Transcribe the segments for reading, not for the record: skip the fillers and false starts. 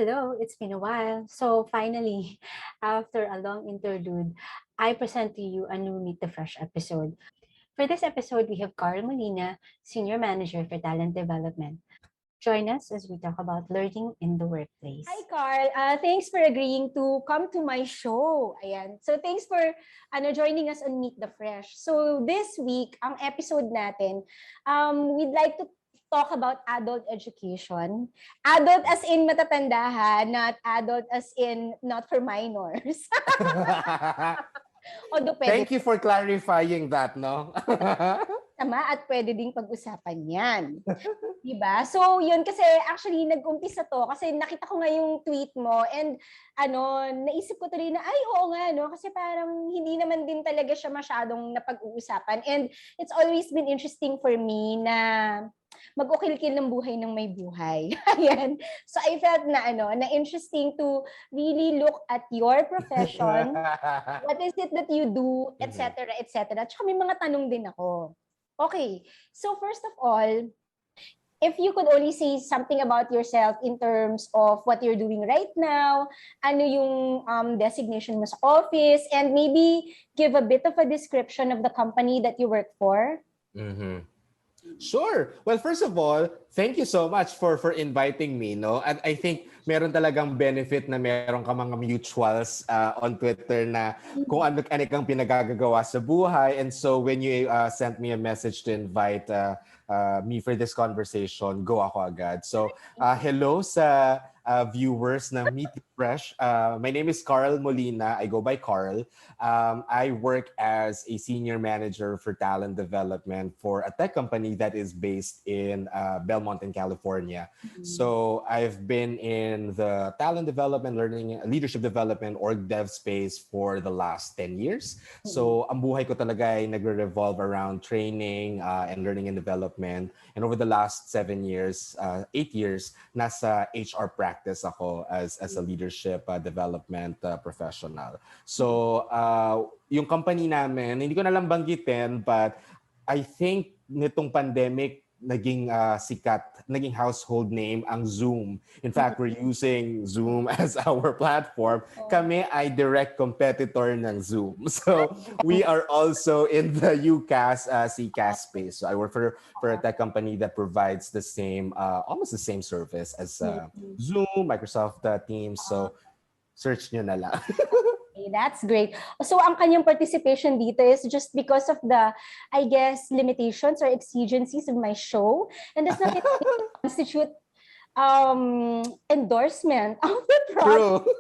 Hello, it's been a while. So finally, after a long interlude, I present to you a new Meet the Fresh episode. For this episode, we have Karl Molina, Senior Manager for Talent Development. Join us as we talk about learning in the workplace. Hi, Carl. Thanks for agreeing to come to my show. Ayan. So, thanks for joining us on Meet the Fresh. So, this week, ang episode natin, we'd like to talk about adult education. Adult as in matatandahan, not adult as in not for minors. Although pwede Thank you for clarifying that, no? tama at pwede ding pag-usapan yan. Diba? So, yun kasi actually nag-umpisa to kasi nakita ko nga yung tweet mo and naisip ko tuloy na ay oo nga no kasi parang hindi naman din talaga siya masyadong napag-uusapan and it's always been interesting for me na mag-ukil-kil ng buhay ng may buhay. Ayan. So I felt na interesting to really look at your profession, what is it that you do, etc., etc. At saka may mga tanong din ako. Okay, so first of all, if you could only say something about yourself in terms of what you're doing right now, ano yung designation mo sa office, and maybe give a bit of a description of the company that you work for. Sure. Well, first of all, thank you so much for inviting me, no? And I think meron talagang benefit na meron ka mga mutuals on Twitter na kung ano kang pinagagagawa sa buhay. And so when you sent me a message to invite me for this conversation, go ako agad. So hello sa viewers na Meet the Fresh. My name is Karl Molina. I go by Karl. I work as a senior manager for talent development for a tech company that is based in Belmont in California. So I've been in the talent development, leadership development, org dev space for the last 10 years. So ang buhay ko talaga ay nagre-revolve around training and learning and development. And over the last 8 years, nasa HR practice ako as a leadership development professional. So yung company namin, hindi ko na lang banggitin, but I think nitong pandemic, naging sikat, naging household name ang Zoom. In fact, we're using Zoom as our platform. Kami ay direct competitor ng Zoom. So we are also in the UCaaS, CCaaS space. So I work for a tech company that provides the same, almost the same service as Zoom, Microsoft Teams. So search nyo na lang. Okay, that's great. So ang kanyang participation dito is just because of the, I guess, limitations or exigencies of my show. And does not constitute endorsement of the product. True.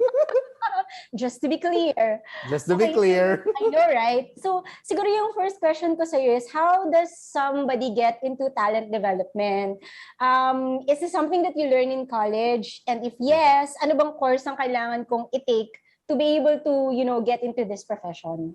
Just to be clear. Just to be clear. I know, right? So, siguro yung first question ko sa'yo is, how does somebody get into talent development? Is this something that you learn in college? And if yes, ano bang course ang kailangan kong i-take to be able to, get into this profession?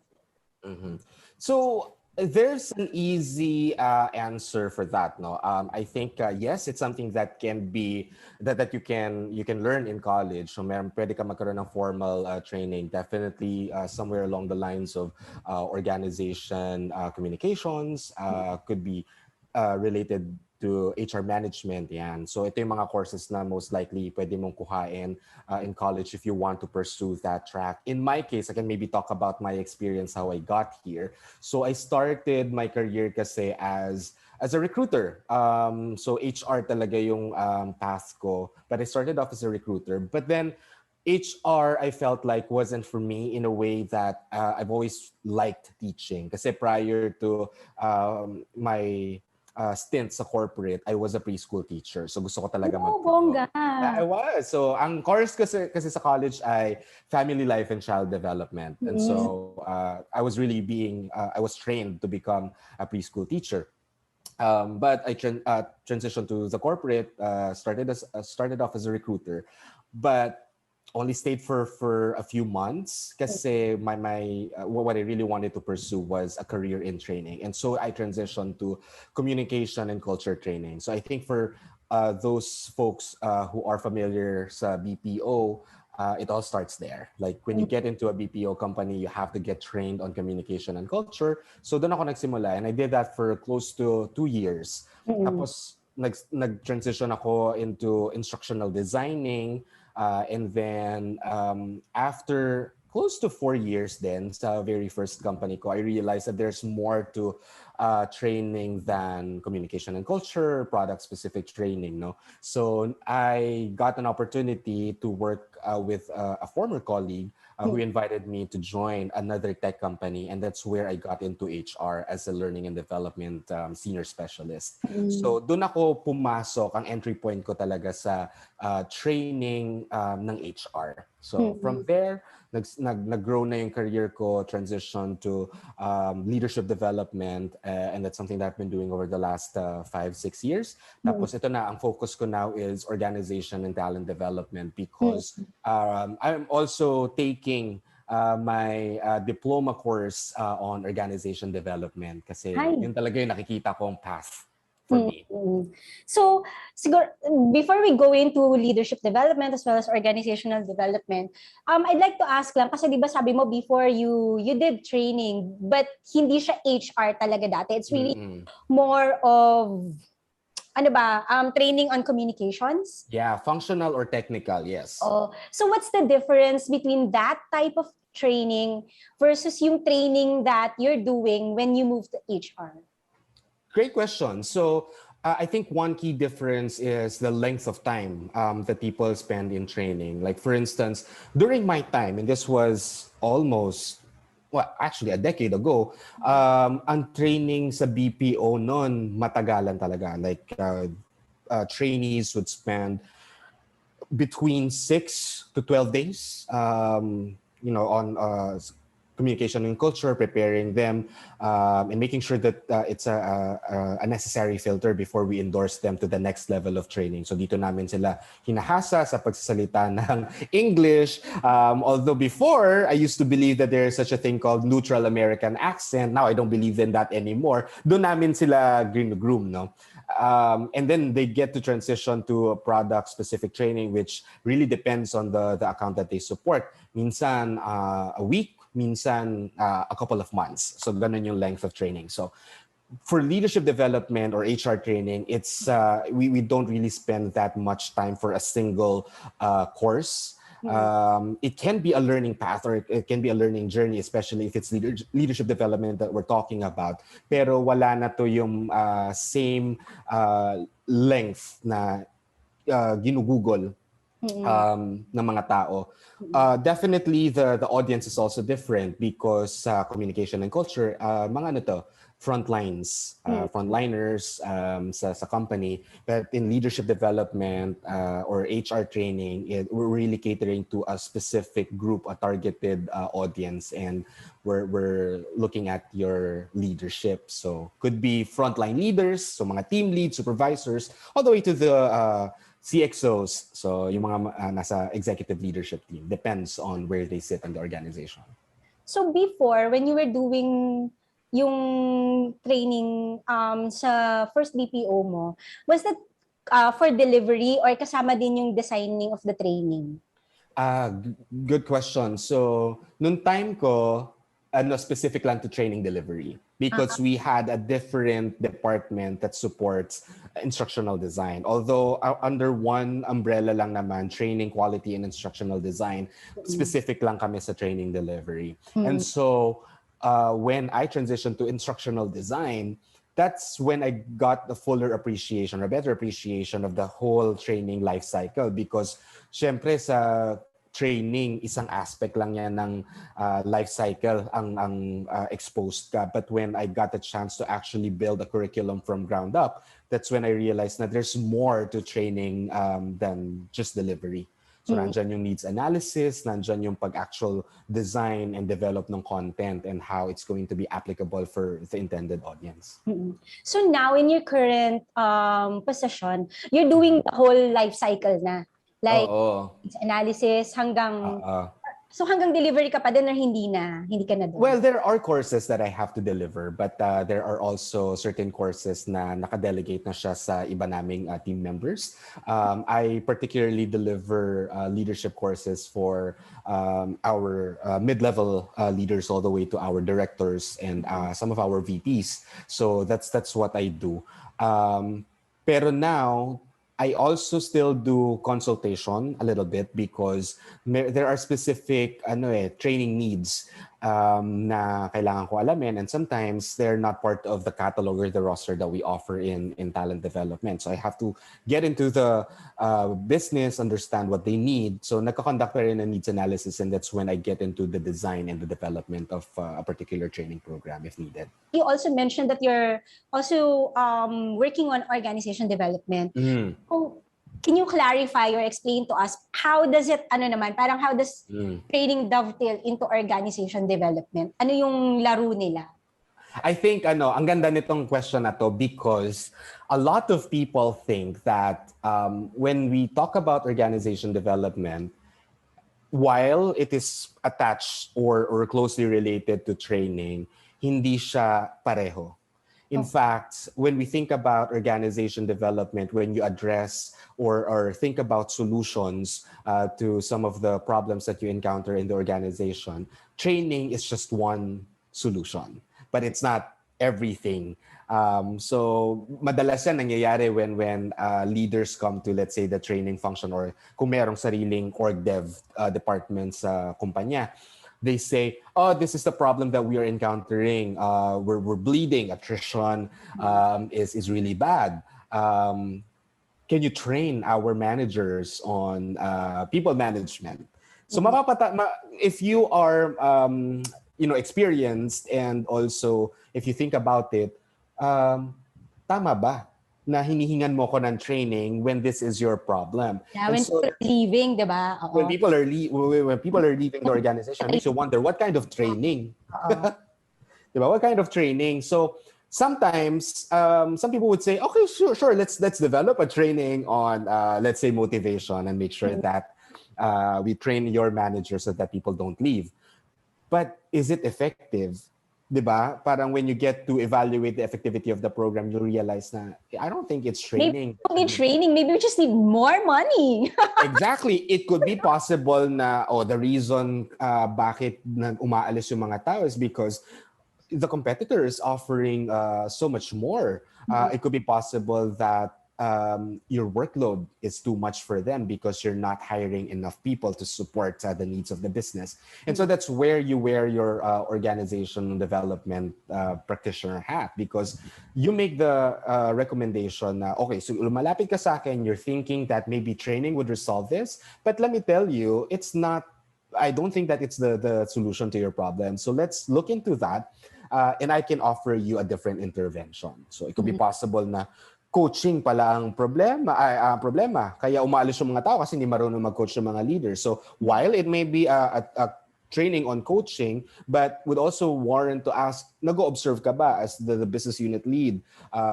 So there's an easy answer for that. No, I think yes, it's something that can be that you can learn in college. So pwede ka magkaroon ng formal training. Definitely somewhere along the lines of organization communications could be related to HR management, yan. So ito yung mga courses na most likely pwede mong kuhain in college if you want to pursue that track. In my case, I can maybe talk about my experience, how I got here. So I started my career kasi as a recruiter. So HR talaga yung path ko. But I started off as a recruiter. But then HR, I felt like wasn't for me in a way that I've always liked teaching. Kasi prior to my stint sa corporate, I was a preschool teacher. So gusto ko talaga bongga. I was. So ang course kasi sa college ay Family Life and Child Development. And so I was really I was trained to become a preschool teacher. But I transitioned to the corporate, started off as a recruiter. But only stayed for a few months kasi what I really wanted to pursue was a career in training. And so I transitioned to communication and culture training. So I think for those folks who are familiar sa BPO, it all starts there. Like when you get into a BPO company, you have to get trained on communication and culture. So doon ako nagsimula, and I did that for close to 2 years. Tapos nag-transition ako into instructional designing. And then after close to 4 years then sa very first company ko, I realized that there's more to training than communication and culture, product specific training. No, so I got an opportunity to work with a former colleague who invited me to join another tech company, and that's where I got into HR as a learning and development senior specialist. So doon ako pumasok, ang entry point ko talaga sa training ng HR. So from there, nag-grow na yung career ko, transition to leadership development, and that's something that I've been doing over the last 5-6 years. Tapos ito na, ang focus ko now is organization and talent development because I'm also taking my diploma course on organization development kasi yun talaga yung nakikita kong path for me. So, siguro, before we go into leadership development as well as organizational development, I'd like to ask lang, kasi di ba sabi mo before you did training, but hindi siya HR talaga dati. It's really more of, training on communications? Yeah, functional or technical, yes. Oh, so what's the difference between that type of training versus yung training that you're doing when you move to HR? Great question. So I think one key difference is the length of time that people spend in training. Like for instance, during my time, and this was almost, well, actually a decade ago, ang training sa BPO noon matagalan talaga. Like trainees would spend between 6 to 12 days, on communication and culture, preparing them, and making sure that it's a necessary filter before we endorse them to the next level of training. So dito namin sila hinahasa sa pagsasalita ng English. Although before, I used to believe that there is such a thing called neutral American accent. Now I don't believe in that anymore. Doon namin sila groom, no? And then they get to transition to a product-specific training, which really depends on the account that they support. Minsan, a week, minsan a couple of months. So ganun yung length of training. So for leadership development or HR training, it's we don't really spend that much time for a single course. It can be a learning path or it can be a learning journey, especially if it's leadership development that we're talking about. Pero wala na to yung same length na ginugugol ng mga tao. Definitely the audience is also different because communication and culture, mga ano to, frontlines, frontliners sa company. But in leadership development or HR training, we're really catering to a specific group, a targeted audience, and we're looking at your leadership. So could be frontline leaders, so mga team leads, supervisors, all the way to the CXOs, so yung mga nasa executive leadership team. Depends on where they sit in the organization. So before, when you were doing yung training sa first BPO mo, was that for delivery or kasama din yung designing of the training? Good question. So, nung time ko, specific lang to training delivery because we had a different department that supports instructional design. Although under one umbrella lang naman, training, quality, and instructional design, specific lang kami sa training delivery. And so, when I transitioned to instructional design, that's when I got the fuller appreciation or better appreciation of the whole training life cycle because syempre sa training, isang aspect lang yan ng life cycle ang exposed ka. But when I got the chance to actually build a curriculum from ground up, that's when I realized that there's more to training than just delivery. So nandyan yung needs analysis, nandyan yung pag-actual design and develop ng content and how it's going to be applicable for the intended audience. So now in your current position, you're doing the whole life cycle na. Like, it's analysis hanggang... So hanggang delivery ka pa din or hindi ka na doon? Well, there are courses that I have to deliver, but there are also certain courses na nakadelegate na siya sa iba naming team members. I particularly deliver leadership courses for our mid-level leaders all the way to our directors and some of our VPs. So that's what I do. Pero now, I also still do consultation a little bit because there are specific training needs na kailangan ko alamin, and sometimes they're not part of the catalog or the roster that we offer in talent development. So I have to get into the business, understand what they need. So nagka-conduct pa rin a needs analysis, and that's when I get into the design and the development of a particular training program if needed. You also mentioned that you're also working on organization development. Can you clarify or explain to us how does it, how does training dovetail into organization development? Ano yung laro nila? I think ang ganda nitong question na to because a lot of people think that when we talk about organization development, while it is attached or closely related to training, hindi siya pareho. In fact, when we think about organization development, when you address or think about solutions to some of the problems that you encounter in the organization, training is just one solution, but it's not everything. So madalas yan nangyayari when leaders come to, let's say, the training function, or kung merong sariling org dev department sa kumpanya, they say, oh, this is the problem that we are encountering. We're bleeding. Attrition is really bad. Can you train our managers on people management? So if you are experienced, and also if you think about it, tama ba na hinihingan mo ko ng training when this is your problem? Yeah, when people are leaving, di ba? When people are leaving the organization, it makes you wonder what kind of training. Diba? What kind of training? So sometimes some people would say, okay, sure, let's develop a training on let's say motivation, and make sure that we train your manager so that people don't leave. But is it effective? Diba? Parang when you get to evaluate the effectivity of the program, you realize na I don't think it's training. Maybe we don't need training. Maybe we just need more money. Exactly. It could be possible na the reason bakit umaalis yung mga tao is because the competitor is offering so much more. It could be possible that your workload is too much for them because you're not hiring enough people to support the needs of the business. And so that's where you wear your organization development practitioner hat, because you make the recommendation na, okay, so lumalapit ka sa akin, you're thinking that maybe training would resolve this, but let me tell you, it's not. I don't think that it's the solution to your problem. So let's look into that, and I can offer you a different intervention. So it could be possible na coaching pala ang problema. Kaya umaalis yung mga tao kasi hindi marunong mag-coach yung mga leaders. So while it may be a training on coaching, but would also warrant to ask, nag-observe ka ba as the business unit lead?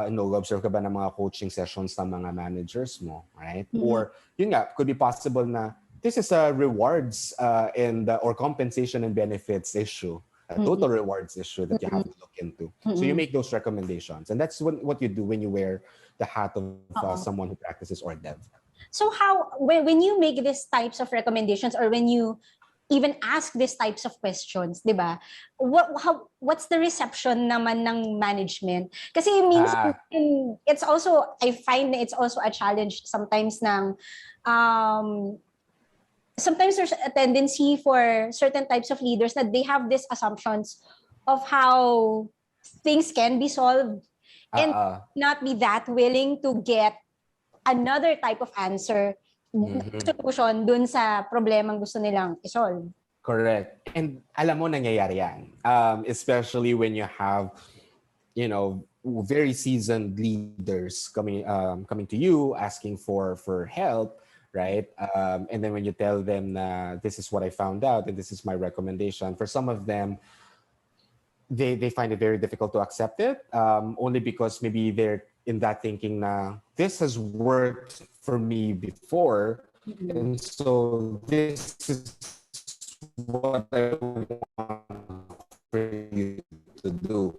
Nag-observe ka ba ng mga coaching sessions ng mga managers mo, right? Or yun nga, could be possible na this is a rewards or compensation and benefits issue. A total rewards issue that you have to look into. So you make those recommendations. And that's what you do when you wear the hat of someone who practices org dev. So when you make these types of recommendations, or when you even ask these types of questions, di ba? What's the reception naman ng management? Kasi minsan, it's also, I find it's also a challenge sometimes ng, sometimes there's a tendency for certain types of leaders that they have these assumptions of how things can be solved, and not be that willing to get another type of answer, solution dun sa problemang gusto nilang isolve. Correct. And alam mo, nangyayari yan. Especially when you have, very seasoned leaders coming to you asking for help, right? And then when you tell them, this is what I found out and this is my recommendation, for some of them, they find it very difficult to accept it, only because maybe they're in that thinking na this has worked for me before, and so this is what I want for you to do.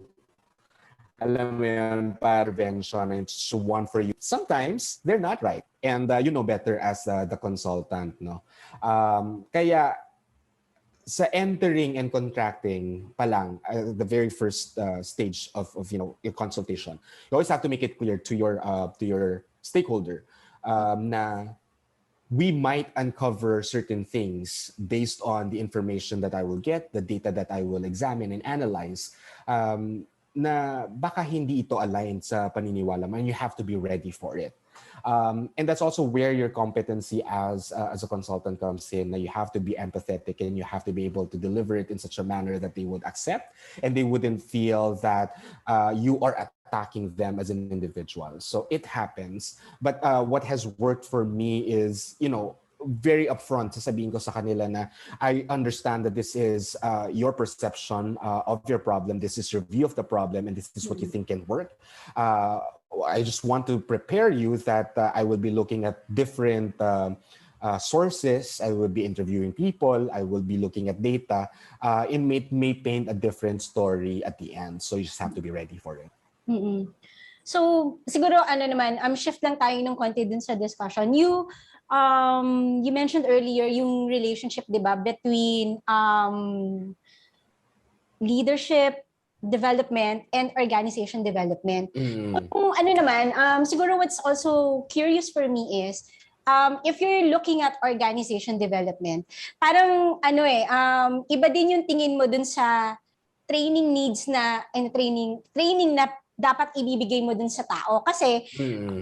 Alam mo yan, prevention, and it's one for you. Sometimes they're not right, and you know better as the consultant, no? Kaya sa entering and contracting pa lang, the very first stage of your consultation, you always have to make it clear to your stakeholder na we might uncover certain things based on the information that I will get, the data that I will examine and analyze, na baka hindi ito aligned sa paniniwala mo, and you have to be ready for it. And that's also where your competency as a consultant comes in. That you have to be empathetic and you have to be able to deliver it in such a manner that they would accept and they wouldn't feel that you are attacking them as an individual. So it happens. But what has worked for me is, very upfront, sasabihin ko sa kanila na I understand that this is your perception of your problem, this is your view of the problem, and this is what you think can work. I just want to prepare you that I will be looking at different sources, I will be interviewing people, I will be looking at data, it may paint a different story at the end. So you just have to be ready for it. Mm-mm. So, siguro shift lang tayo ng konti dun sa discussion. You mentioned earlier yung relationship, di ba, between leadership development and organization development. Kung siguro what's also curious for me is, if you're looking at organization development, parang iba din yung tingin mo dun sa training needs na, and training na dapat ibibigay mo dun sa tao. Kasi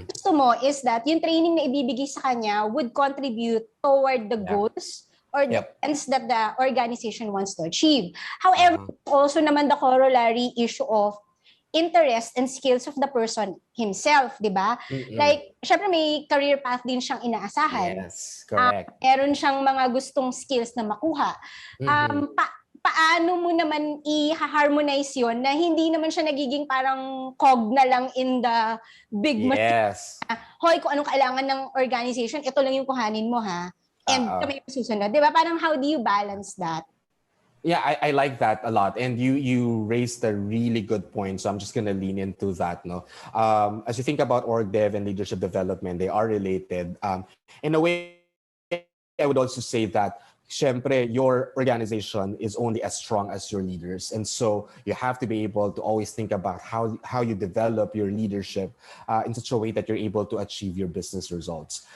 gusto mo is that yung training na ibibigay sa kanya would contribute toward the goals or the ends that the organization wants to achieve. However, also naman the corollary issue of interest and skills of the person himself, di ba? Like, syempre may career path din siyang inaasahan. Yes, correct. Meron siyang mga gustong skills na makuha. Paano mo naman i-harmonize yun na hindi naman siya nagiging parang cog na lang in the big machine? Hoy, kung anong kailangan ng organization, ito lang yung kuhanin mo, ha? And kami susunod. Di ba? Parang how do you balance that? Yeah, I like that a lot. And you raised a really good point. So I'm just going to lean into that. No, as you think about org dev and leadership development, they are related. In a way, I would also say that syempre, your organization is only as strong as your leaders. And so you have to be able to always think about how you develop your leadership in such a way that you're able to achieve your business results.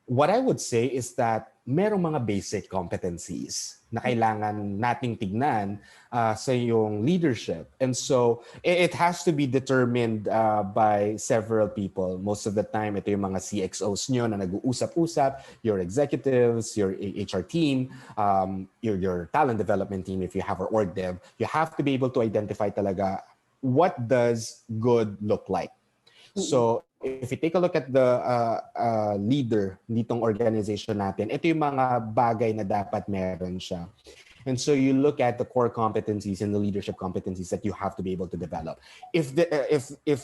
What I would say is that merong mga basic competencies na kailangan nating tignan sa yung leadership. And so it has to be determined by several people. Most of the time, ito yung mga CXOs nyo na nag-uusap-usap, your executives, your HR team, your talent development team, if you have, or org dev. You have to be able to identify talaga what does good look like. So if you take a look at the leader nitong organization natin, ito yung mga bagay na dapat meron siya. And so you look at the core competencies and the leadership competencies that you have to be able to develop. If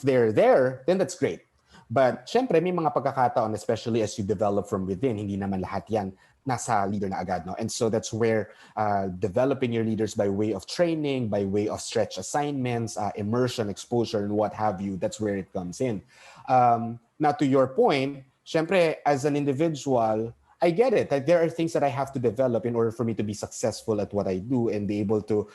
they're there, then that's great. But syempre, may mga pagkakataon, especially as you develop from within, hindi naman lahat yan nasa leader na agad. No? And so that's where developing your leaders by way of training, by way of stretch assignments, immersion, exposure, and what have you, that's where it comes in. Now, to your point, syempre, as an individual, I get it. That there are things that I have to develop in order for me to be successful at what I do and be able to,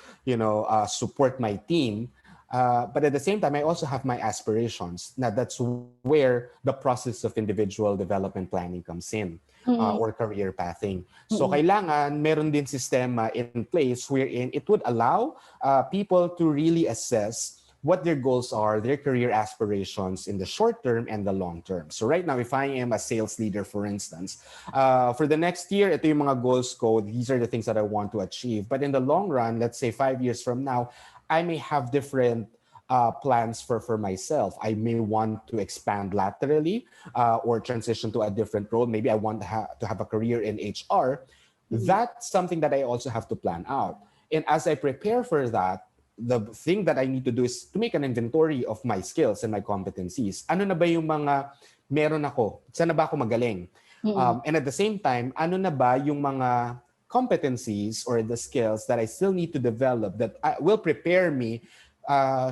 support my team. But at the same time, I also have my aspirations. Now, that's where the process of individual development planning comes in, or career pathing. So, kailangan meron din sistema in place wherein it would allow people to really assess what their goals are, their career aspirations in the short term and the long term. So right now, if I am a sales leader, for instance, for the next year, ito yung mga goals ko, these are the things that I want to achieve. But in the long run, let's say 5 years from now, I may have different plans for myself. I may want to expand laterally or transition to a different role. Maybe I want to have a career in HR. That's something that I also have to plan out. And as I prepare for that, the thing that I need to do is to make an inventory of my skills and my competencies. Ano na ba yung mga meron ako? Saan na ba ako magaling? And at the same time, ano na ba yung mga competencies or the skills that I still need to develop that will prepare me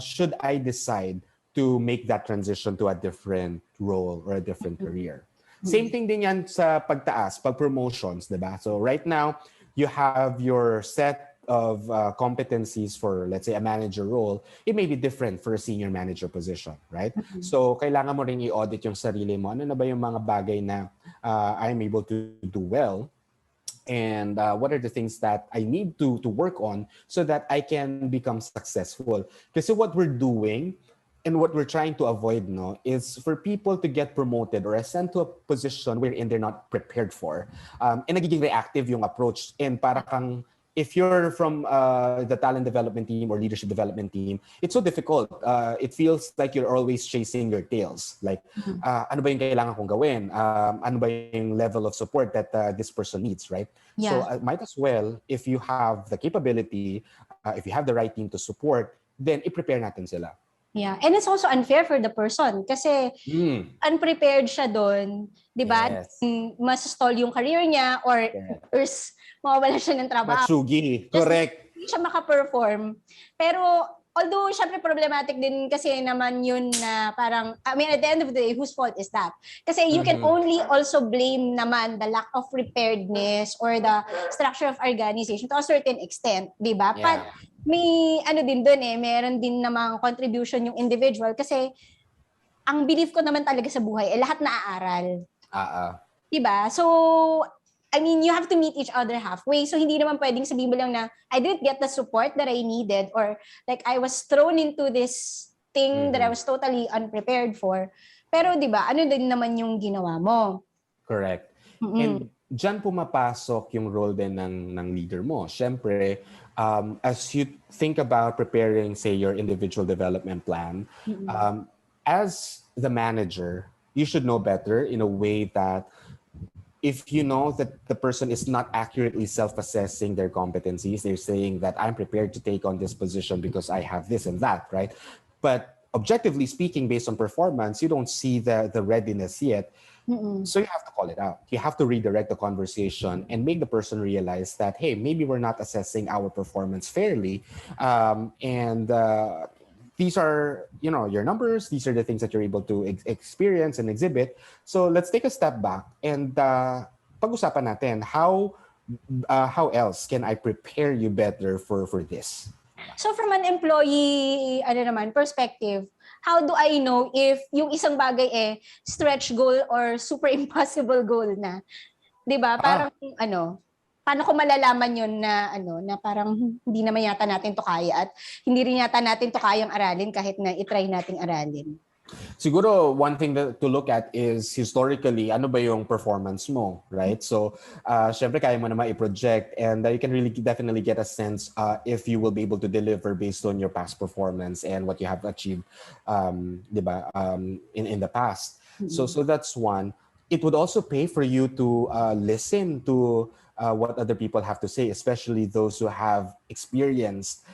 should I decide to make that transition to a different role or a different career. Same thing din yan sa pagtaas, pag promotions, diba? So right now, you have your set competencies for, let's say, a manager role, it may be different for a senior manager position, right? So kailangan mo rin i-audit yung sarili mo. Ano na ba yung mga bagay na I'm able to do well, and what are the things that I need to work on so that I can become successful. Kasi what we're doing and what we're trying to avoid, no, is for people to get promoted or ascend to a position wherein they're not prepared for. And nagiging reactive yung approach. And para kang, if you're from the talent development team or leadership development team, it's so difficult. It feels like you're always chasing your tails. Like, ano ba yung kailangan kong gawin? Ano ba yung level of support that this person needs, right? So might as well, if you have the capability, if you have the right team to support, then i-prepare natin sila. Yeah, and it's also unfair for the person kasi unprepared siya doon, 'di ba? Yes. Mas-stall yung career niya or worse, mawawala siya ng trabaho. Matsugi, correct. Hindi siya maka-perform. Pero although syempre problematic din kasi naman yun na parang, I mean, at the end of the day, whose fault is that? Kasi you can only also blame naman the lack of preparedness or the structure of organization to a certain extent, 'di ba? Yeah. But may ano din doon meron din namang contribution yung individual kasi ang belief ko naman talaga sa buhay lahat naaaral. Diba? So, I mean, you have to meet each other halfway. So, hindi naman pwedeng sabihin mo lang na I didn't get the support that I needed or like I was thrown into this thing that I was totally unprepared for. Pero, diba, ano din naman yung ginawa mo? Correct. And dyan pumapasok yung role din ng leader mo. Siyempre, as you think about preparing, say, your individual development plan, as the manager, you should know better in a way that if you know that the person is not accurately self-assessing their competencies, they're saying that I'm prepared to take on this position because I have this and that, right? But objectively speaking, based on performance, you don't see the readiness yet. So you have to call it out. You have to redirect the conversation and make the person realize that, hey, maybe we're not assessing our performance fairly. These are, your numbers. These are the things that you're able to experience and exhibit. So let's take a step back and pag-usapan natin how else can I prepare you better for this? So from an employee perspective, how do I know if yung isang bagay stretch goal or super impossible goal na? 'Di ba? Parang paano ko malalaman yun na na parang hindi naman yata natin to kaya at hindi rin yata natin to kayang aralin kahit na i-try nating aralin. Siguro one thing to look at is historically, ano ba yung performance mo, right? So, syempre kaya mo naman i-project and you can really definitely get a sense if you will be able to deliver based on your past performance and what you have achieved, diba, in the past. So that's one. It would also pay for you to listen to what other people have to say, especially those who have experienced,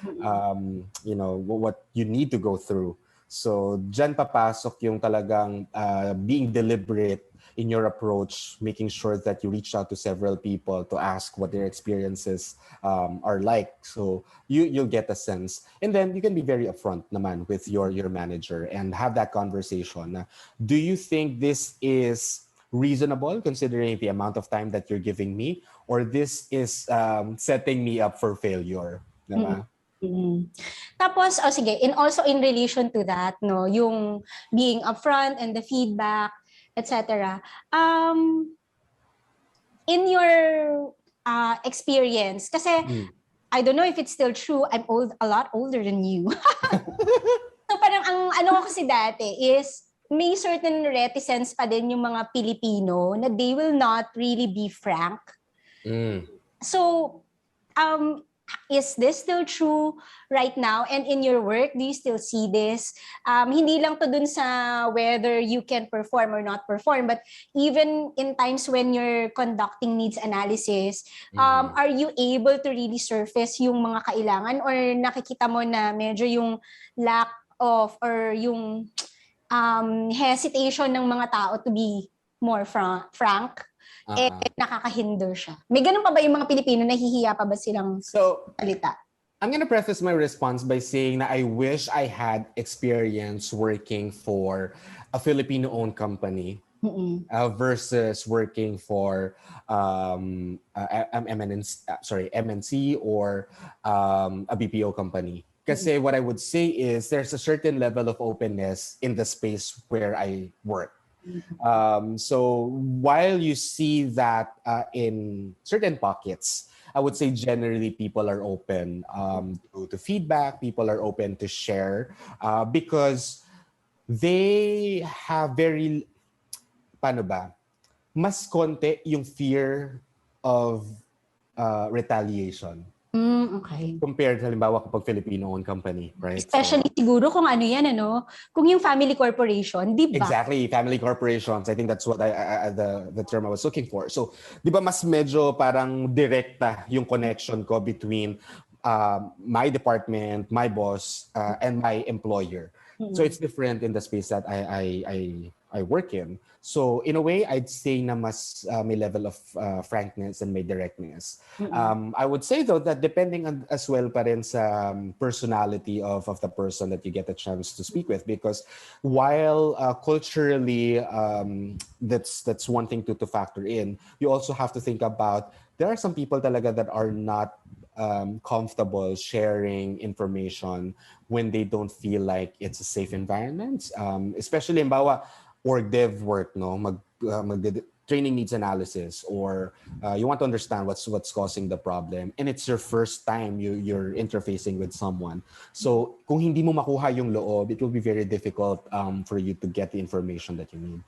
what you need to go through. So, dyan papasok yung talagang being deliberate in your approach, making sure that you reach out to several people to ask what their experiences are like. So, you'll get a sense. And then, you can be very upfront naman with your manager and have that conversation. Do you think this is reasonable considering the amount of time that you're giving me? Or this is setting me up for failure? Diba? Tapos, sige, also in relation to that, yung being upfront and the feedback, etc. In your experience, kasi I don't know if it's still true, I'm a lot older than you. So parang ang ko kasi dati is may certain reticence pa din yung mga Pilipino na they will not really be frank. So, is this still true right now? And in your work, do you still see this? Hindi lang to dun sa whether you can perform or not perform, but even in times when you're conducting needs analysis, are you able to really surface yung mga kailangan or nakikita mo na medyo yung lack of or yung hesitation ng mga tao to be more frank? Nakakahinder siya. May ganun pa ba yung mga Pilipino, nahihiya pa ba silang salita? I'm gonna preface my response by saying that I wish I had experience working for a Filipino-owned company versus working for MNC or a BPO company. Kasi what I would say is there's a certain level of openness in the space where I work. So while you see that in certain pockets, I would say generally people are open to feedback, people are open to share because they have very, paano ba, mas konti yung fear of retaliation Okay. compared halimbawa kapag Filipino-owned company, right? Especially siguro kung ano yan, kung yung family corporation, di ba? Exactly, family corporations. I think that's what the term I was looking for. So, di ba mas medyo parang direkta yung connection ko between my department, my boss, and my employer. So it's different in the space that I work in. So in a way, I'd say na mas may level of frankness and may directness. I would say though that depending on as well pa rin sa personality of the person that you get a chance to speak with, because while culturally that's one thing to factor in, you also have to think about there are some people talaga that are not comfortable sharing information when they don't feel like it's a safe environment. Especially halimbawa, org dev work, no? Training needs analysis, or you want to understand what's causing the problem, and it's your first time you're interfacing with someone. So kung hindi mo makuha yung loob, it will be very difficult for you to get the information that you need.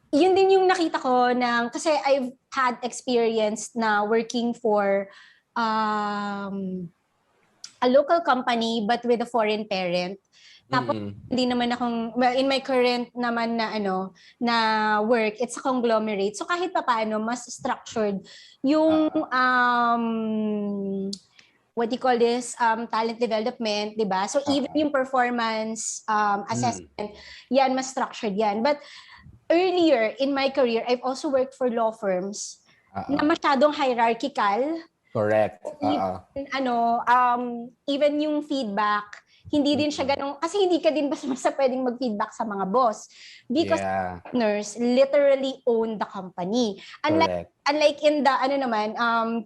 Yun din yung nakita ko kasi I've had experience na working for a local company but with a foreign parent. Tapos hindi naman in my current naman na work, it's a conglomerate. So kahit papaano mas structured yung what do you call this, talent development, di ba? So even yung performance assessment, yan mas structured yan. But earlier in my career, I've also worked for law firms na masyadong hierarchical. Correct. Even yung feedback, hindi din siya ganun, kasi hindi ka din basta pwedeng mag-feedback sa mga boss because partners literally own the company. Unlike in the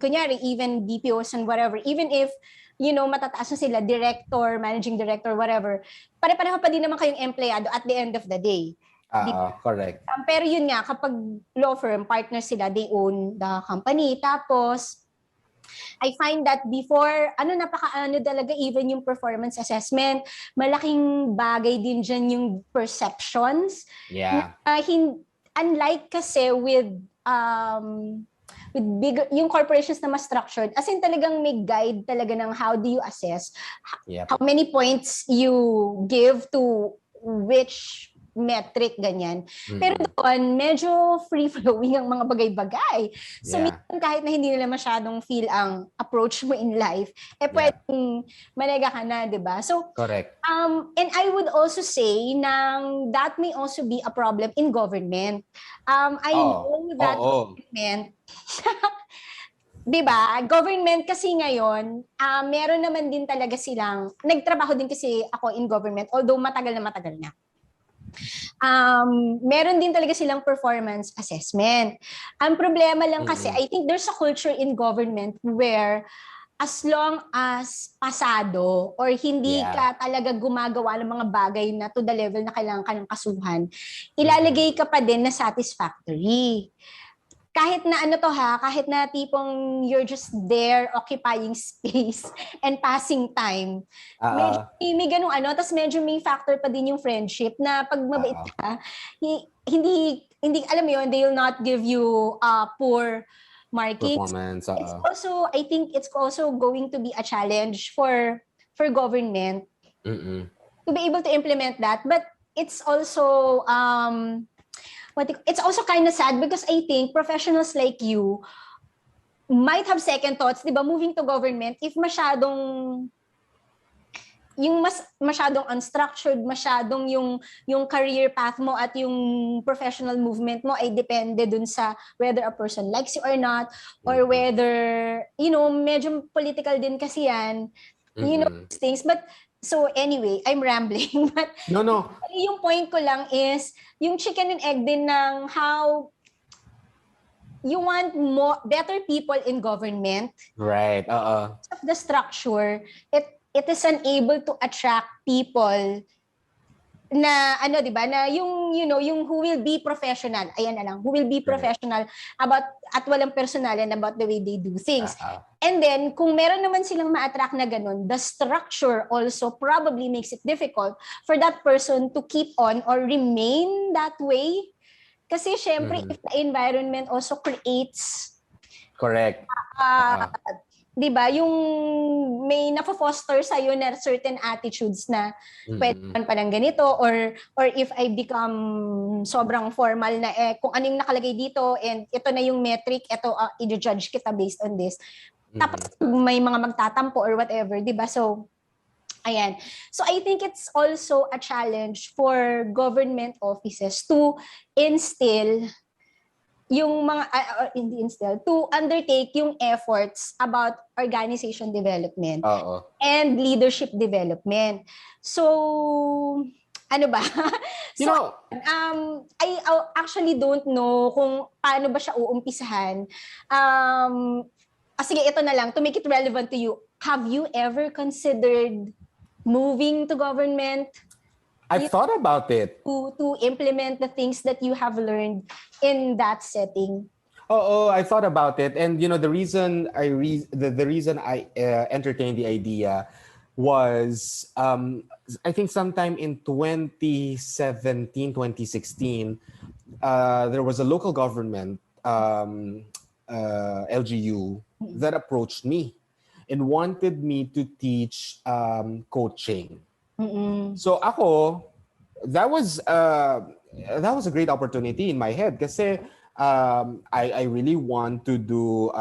kunyari even BPOs and whatever, even if matataas na sila, director, managing director, whatever, pare-pareho pa din naman kayong empleyado at the end of the day. Correct. Pero yun nga, kapag law firm, partners sila, they own the company. Tapos, I find that before, talaga, even yung performance assessment, malaking bagay din dyan yung perceptions. Yeah. Unlike kasi with bigger, yung corporations na mas structured, as in talagang may guide talaga ng how do you assess, how many points you give to which metric, ganyan. Pero doon, medyo free-flowing ang mga bagay-bagay. So, minsan kahit na hindi nila masyadong feel ang approach mo in life, pwedeng manega ka na, di ba? So, correct. And I would also say that may also be a problem in government. I know that government, diba? Government kasi ngayon, meron naman din talaga silang, nagtrabaho din kasi ako in government, although matagal na. Meron din talaga silang performance assessment. Ang problema lang kasi, I think there's a culture in government where as long as pasado or hindi ka talaga gumagawa ng mga bagay na to the level na kailangan ka ng kasuhan, ilalagay ka pa din na satisfactory. Kahit na kahit na tipong you're just there occupying space and passing time. May ganung tapos medyo may factor pa din yung friendship na pag mabait ka, hindi alam mo yun, they will not give you poor marking. Performance. It's also, I think it's also going to be a challenge for government to be able to implement that. But it's also it's also kind of sad because I think professionals like you might have second thoughts, di ba, moving to government if masyadong unstructured, masyadong yung career path mo at yung professional movement mo ay depende dun sa whether a person likes you or not, or whether, medyo political din kasi yan, these things. But So anyway, I'm rambling. But No. yung point ko lang is, yung chicken and egg din ng how you want better people in government. Right. Of the structure, it is unable to attract people na ano, 'di ba? Na yung yung who will be professional. Ayan na lang, who will be professional about at walang personalan about the way they do things. And then kung meron naman silang ma-attract na ganun, the structure also probably makes it difficult for that person to keep on or remain that way. Kasi syempre if the environment also creates correct. 'di ba, yung may na-foster sa iyo na certain attitudes na pwede man palang ganito, or if I become sobrang formal na kung anong nakalagay dito and ito na yung metric, ito i-judge kita based on this. Tapos may mga magtatampo or whatever, 'di ba? So ayan. So I think it's also a challenge for government offices to instill yung mga to undertake yung efforts about organization development and leadership development. So ano ba? So I actually don't know kung paano ba siya uumpisahan. Sige, ito na lang to make it relevant to you. Have you ever considered moving to government? I've thought about it. To implement the things that you have learned in that setting. I thought about it, and the reason the reason I entertained the idea was I think sometime in 2017, 2016, there was a local government LGU that approached me and wanted me to teach coaching. So ako, that was a great opportunity in my head kasi I really want to do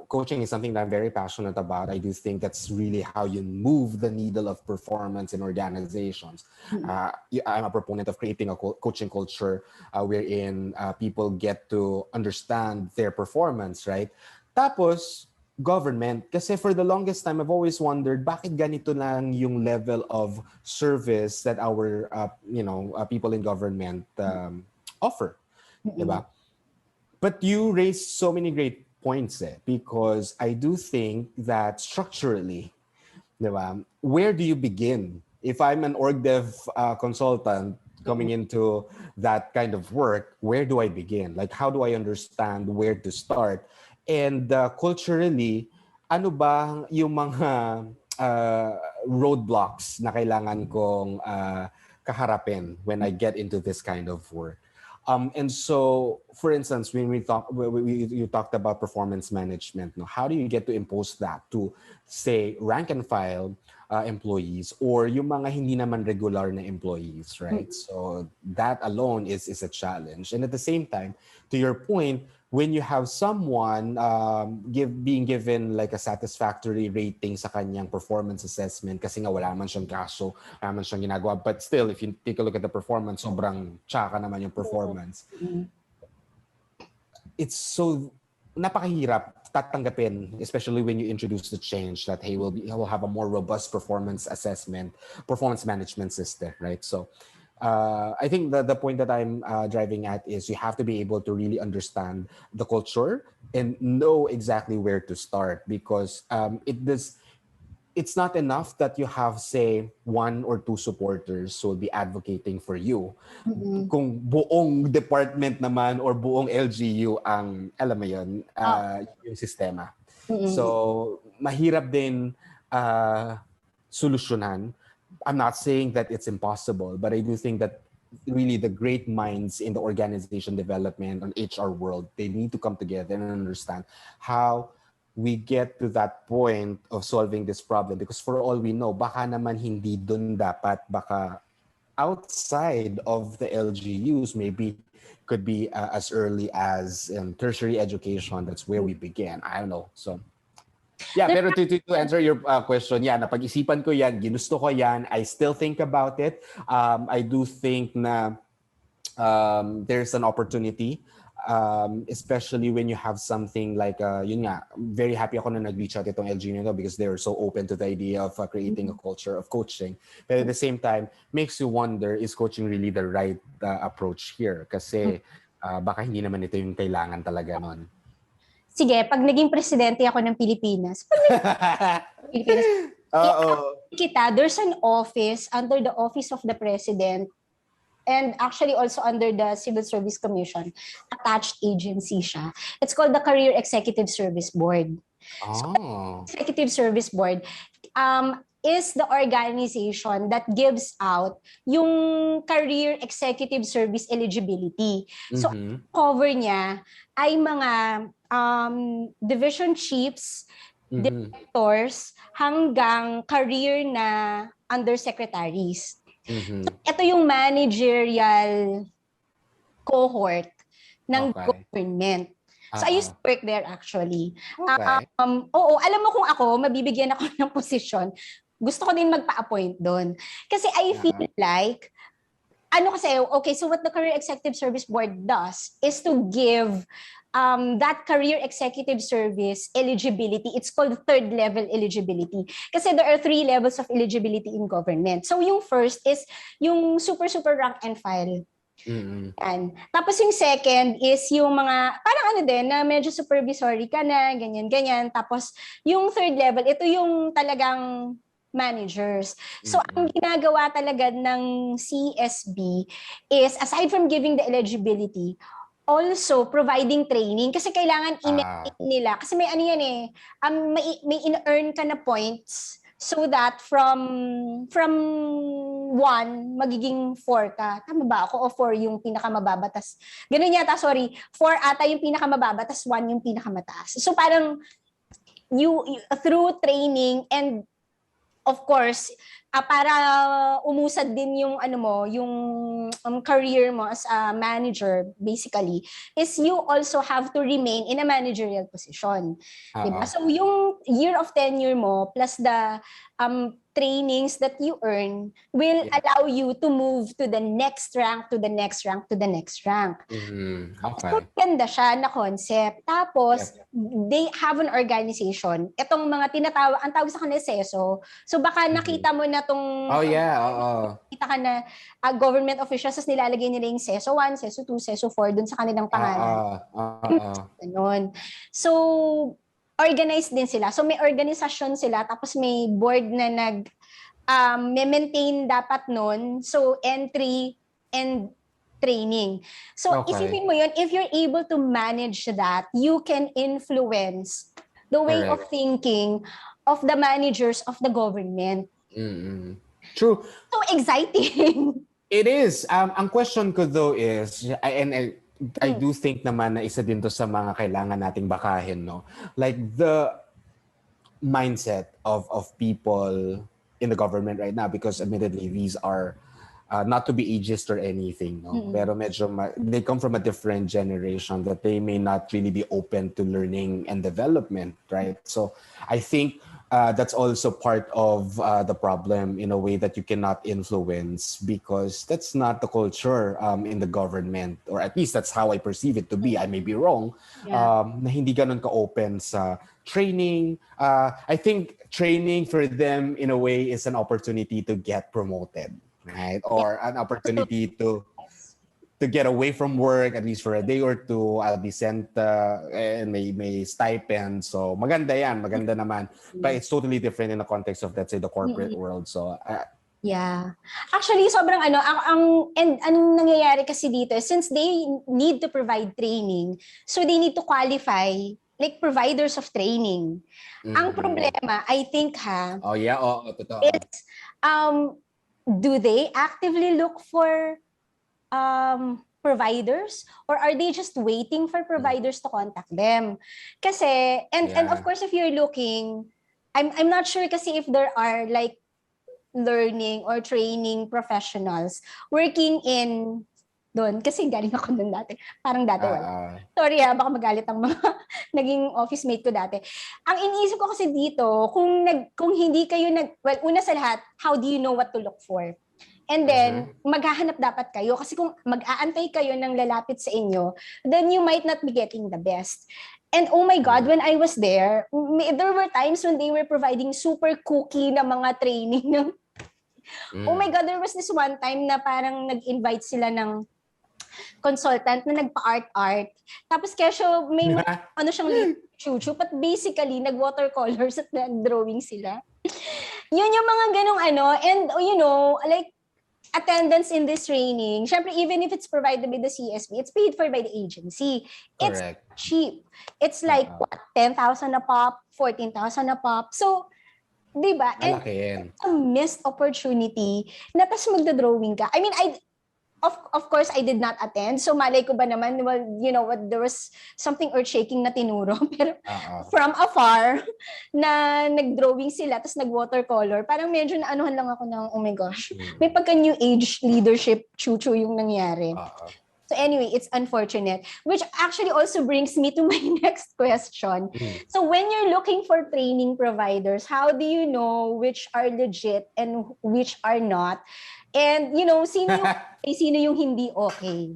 coaching is something that I'm very passionate about. I do think that's really how you move the needle of performance in organizations. I'm a proponent of creating a coaching culture wherein people get to understand their performance, right? Tapos government, kasi for the longest time I've always wondered bakit ganito lang yung level of service that our people in government offer, diba? But you raised so many great points because I do think that structurally, diba, where do you begin? If I'm an org dev consultant coming into that kind of work, where do I begin? Like, how do I understand where to start? And culturally, ano ba yung mga roadblocks na kailangan kong kaharapin when I get into this kind of work? And so, for instance, when you talked about performance management, no, how do you get to impose that to, say, rank and file employees or yung mga hindi naman regular na employees, right? So that alone is a challenge. And at the same time, to your point, when you have someone being given like a satisfactory rating sa kanyang performance assessment kasi nga wala man siyang kaso, wala man siyang ginagawa, but still, if you take a look at the performance, sobrang tsaka naman yung performance. It's so napakahirap tatanggapin, especially when you introduce the change that he will have a more robust performance management system, right? So I think the point that I'm driving at is you have to be able to really understand the culture and know exactly where to start because it's not enough that you have, say, one or two supporters who will be advocating for you. Kung buong department naman or buong LGU ang, alam mo yun, yung sistema. So, mahirap din solusyonan. I'm not saying that it's impossible, but I do think that really the great minds in the organization development and HR world, they need to come together and understand how we get to that point of solving this problem. Because for all we know, baka naman hindi dun dapat, baka outside of the LGUs, maybe could be as early as tertiary education. That's where we began. I don't know. So, yeah, pero to answer your question, yeah, napag-isipan ko yan, ginusto ko yan, I still think about it. I do think na there's an opportunity especially when you have something like, yun nga, very happy ako na nag-reach out itong LG nito because they are so open to the idea of creating a culture of coaching. But at the same time, makes you wonder, is coaching really the right approach here? Kasi baka hindi naman ito yung kailangan talaga nun. Sige, pag naging presidente ako ng Pilipinas, Oo. there's an office under the Office of the President and actually also under the Civil Service Commission, attached agency siya. It's called the Career Executive Service Board. Oh. Executive Service Board is the organization that gives out yung career executive service eligibility. So, cover niya ay mga division chiefs, directors, hanggang career na undersecretaries. Ito yung managerial cohort ng government. So I used to work there actually. Okay. Oo, alam mo kung ako, mabibigyan ako ng posisyon, gusto ko din magpa-appoint doon. Kasi I feel like, okay, so what the Career Executive Service Board does is to give that career executive service eligibility. It's called third level eligibility. Kasi there are 3 levels of eligibility in government. So yung first is yung super rank and file. Yan. Tapos yung second is yung mga, parang na medyo supervisory ka na, ganyan. Tapos yung third level, ito yung talagang managers. So ang ginagawa talaga ng CSB is, aside from giving the eligibility, also providing training kasi kailangan in-maintain nila kasi may may in-earn ka na points so that from 1 magiging 4 ka. Tama ba ako? O 4 yung pinakamababa, tas ganun yata, 4 ata yung pinakamababa, tas 1 yung pinakamataas. So parang you through training and of course para umusad din yung yung career mo as a manager, basically, is you also have to remain in a managerial position. Diba? So yung year of tenure mo plus the trainings that you earn will allow you to move to the next rank, to the next rank, to the next rank. Okay. So ganda siya na concept. Tapos, they have an organization. Itong mga ang tawag sa kanila SESO. So baka nakita mo na tong kita ka na government officials, as nilalagay nila yung SESO 1, SESO 2, SESO 4 dun sa kanilang pangalan. Ganun. So, organized din sila. So, may organisasyon sila, tapos may board na maintain dapat nun. So, entry and training. So, isipin mo yun, if you're able to manage that, you can influence the way of thinking of the managers of the government. True. So exciting. It is. Ang question ko though is, I do think naman na isa din to sa mga kailangan nating bakahin, no? Like the mindset of people in the government right now, because admittedly these are not to be ageist or anything, no? Pero medyo they come from a different generation that they may not really be open to learning and development, right? So I think that's also part of the problem in a way that you cannot influence, because that's not the culture in the government, or at least that's how I perceive it to be. I may be wrong. Na hindi ganun ka-open sa training. I think training for them in a way is an opportunity to get promoted, right? Or an opportunity to get away from work at least for a day or two. I'll be sent and may stipend. So maganda yan, maganda naman. But it's totally different in the context of, let's say, the corporate world. So yeah. Actually, sobrang anong nangyayari kasi dito, since they need to provide training, so they need to qualify like providers of training. Ang problema, I think totoo. It's do they actively look for providers, or are they just waiting for providers to contact them? Kasi and of course, if you're looking, I'm not sure kasi if there are like learning or training professionals working in doon, kasi galing ako doon dati. Parang dati wala. Sorry baka magalit ang mga naging office mate ko dati. Ang iniisip ko kasi dito, kung hindi kayo well, una sa lahat, how do you know what to look for? And then, maghahanap dapat kayo. Kasi kung mag-aantay kayo ng lalapit sa inyo, then you might not be getting the best. And oh my God, when I was there were times when they were providing super cookie na mga training. Oh my God, there was this one time na parang nag-invite sila ng consultant na nagpa-art-art. Tapos kesyo may mga siyang chuchu, but basically nag-watercolors at nag-drawing sila. Yun yung mga ganong and like attendance in this training, syempre even if it's provided by the CSB, it's paid for by the agency. Correct. It's cheap. It's like 10,000 a pop, 14,000 a pop. So, di ba? And it's a missed opportunity na tas magda-drawing ka. I mean, of course, I did not attend. So, malay ko ba naman, well, there was something earth-shaking na tinuro. Pero from afar, na nag-drawing sila, tapos nag-watercolor, parang medyo naanuhan lang ako ng, oh my gosh, may pagka-new age leadership chuchu yung nangyari. So anyway, it's unfortunate. Which actually also brings me to my next question. So when you're looking for training providers, how do you know which are legit and which are not? And sino yung hindi okay?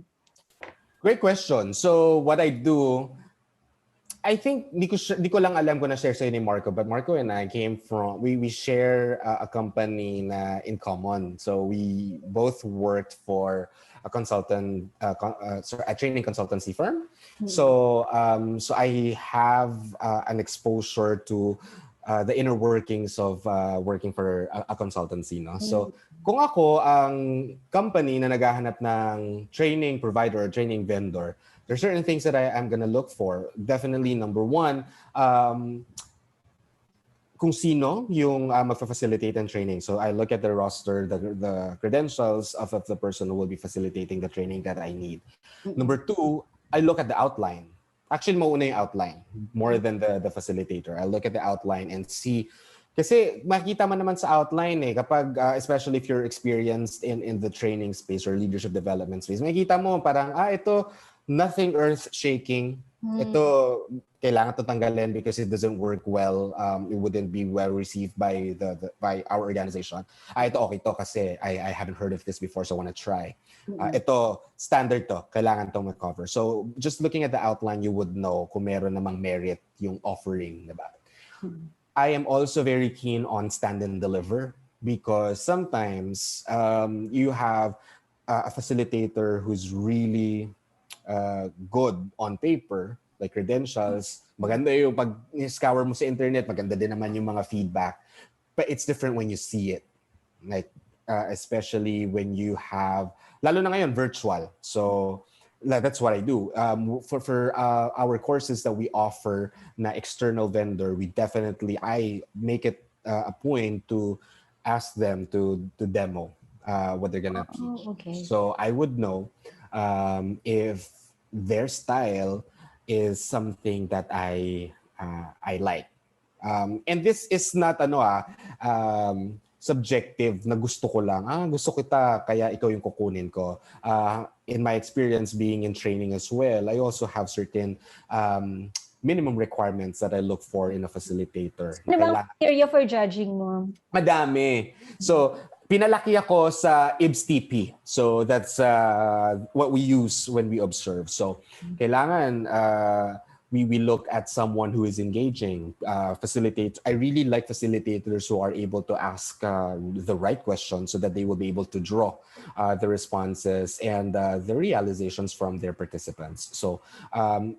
Great question. So what I do, I think di ko lang alam kung na-share sa'yo ni Marco, but Marco and I came from, we share a company na in common. So we both worked for a consultant, a training consultancy firm. So I have an exposure to the inner workings of working for a consultancy, no? So kung ako ang company na naghahanap ng training provider or training vendor, there are certain things that I'm gonna look for. Definitely, number one, kung sino yung magfa-facilitate and training. So I look at the roster, the credentials of the person who will be facilitating the training that I need. Number two, I look at the outline. Actually, mauna yung outline more than the facilitator. I look at the outline and see. Kasi makita mo naman sa outline kapag especially if you're experienced in the training space or leadership development space, makita mo parang ito nothing earth-shaking. Ito kailangan to tanggalin because it doesn't work well. It wouldn't be well received by by our organization. Ito okay to kasi I haven't heard of this before, so I want to try. Ito standard to, kailangan tong ma-cover. So just looking at the outline, you would know kung meron namang merit yung offering, diba? I am also very keen on stand and deliver because sometimes you have a facilitator who's really good on paper, like credentials. Maganda yung pag scour mo sa internet, maganda din naman yung mga feedback. But it's different when you see it. Like, especially when you have, lalo na ngayon, virtual. So, that's what I do. For our courses that we offer na external vendor, I make it a point to ask them to demo what they're gonna teach. Okay. So I would know if their style is something that I like. And this is not subjective na gusto ko lang. Gusto kita, kaya ikaw yung kukunin ko. In my experience being in training as well, I also have certain minimum requirements that I look for in a facilitator. Ano bang criteria for judging mo? Madami. So, pinalaki ako sa IBS-TP. So, that's what we use when we observe. So, kailangan we look at someone who is engaging, facilitate. I really like facilitators who are able to ask the right questions so that they will be able to draw the responses and the realizations from their participants. So, and